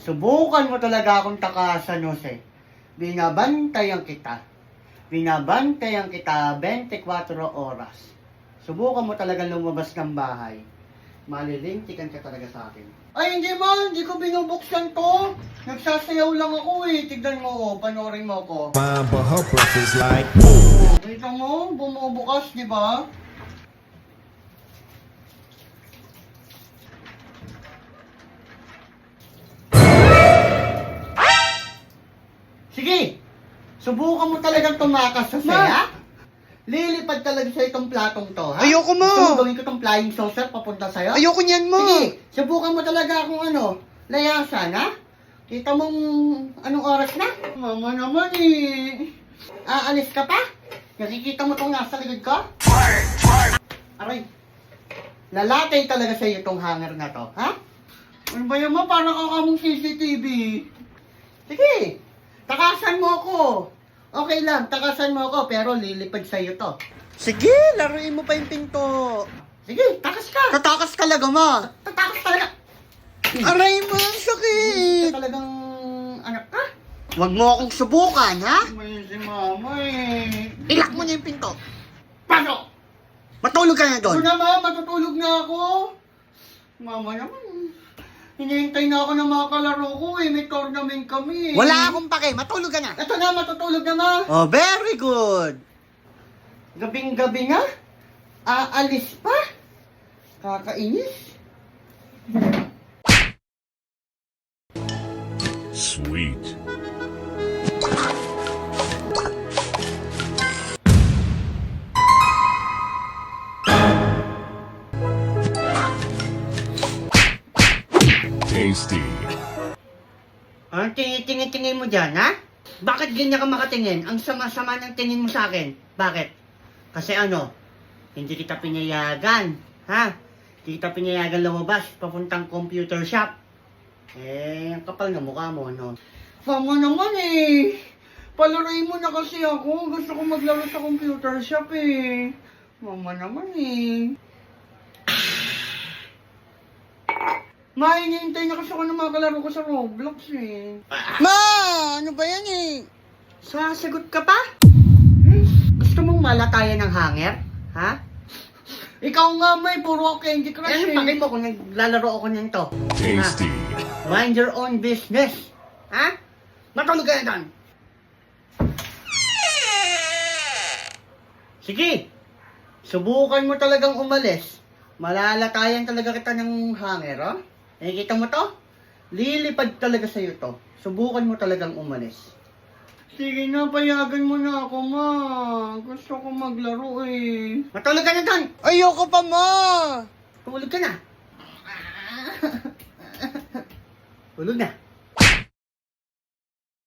Subukan mo talaga akong takasan, Jose. Binabantayan kita. Binabantayan kita 24 oras. Subukan mo talaga lumabas ng bahay. Malilintikan ka talaga sa akin. Ay, hindi man! Hindi ko binubuksan to! Nagsasayaw lang ako eh. Tignan mo ko, panoorin mo ko. But her breath is like Kita mo, bumubukas, di ba? Sige! Subukan mo talagang tumakas sa saya. Lilipad talaga sa itong platong to, ha? Ayoko mo! Gusto mo gawin ko itong flying saucer papunta sa'yo? Ayoko niyan mo! Sige, subukan mo talaga akong layasan, ha? Kita mong anong oras na? Mama naman eh. Aalis ka pa? Nakikita mo itong nasa likod ko? Aray. Lalatay talaga sa'yo itong hanger na to, ha? Ano ba yan mo? Parang kakamong CCTV. Sige, takasan mo ako. Okay lang, takasan mo ako, pero lilipad sa'yo to. Sige, laruin mo pa yung pinto. Sige, takas ka. Tatakas talaga, ma. Tatakas talaga. Aray mo, ang sakit. Talagang anak ka? Huwag mo akong subukan, ha? May si mama eh. Ilak mo na yung pinto. Pasok! Matulog ka na Ito doon. na ma, matutulog na ako. Mama naman. Hinihintay na ako ng mga kalaro ko eh. May tournament kami eh. Wala akong pake, matulog ka na. Ito na, matutulog na ma. Oh, very good. Gabing-gabi na? Aalis pa? Kakainis? sweet. Tasty. Ang tingin-tingin mo dyan, ha? Bakit ganyan ka makatingin? Ang sama-sama ng tingin mo sa akin. Bakit? Kasi hindi kita pinayagan, ha? Hindi kita pinayagan lumabas papuntang computer shop. Ang kapal na mukha mo, Mama naman eh. Palaruin mo na kasi ako. Gusto ko maglaro sa computer shop eh. Mama naman eh. Ma, hinihintay na kasi ako ng mga kalaro ko sa Roblox eh. Ma, ano ba yan eh? Sasagot ka pa? Gusto mong malatayan ng hanger? Ha? Ikaw nga may puro candy crush eh. Pakit mo kung naglalaro ako nito. Tasty. Mind your own business. Ha? Matulog ka na doon. Sige. Subukan mo talagang umalis. Malalatayan talaga kita ng hanger, oh. Nakikita mo to? Lilipad talaga sa'yo to. Subukan mo talagang umalis. Sige na, payagan mo na ako, ma. Gusto ko maglaro eh. Matulog ka na doon! Ayoko pa, ma. Tulog ka na. Tulog na.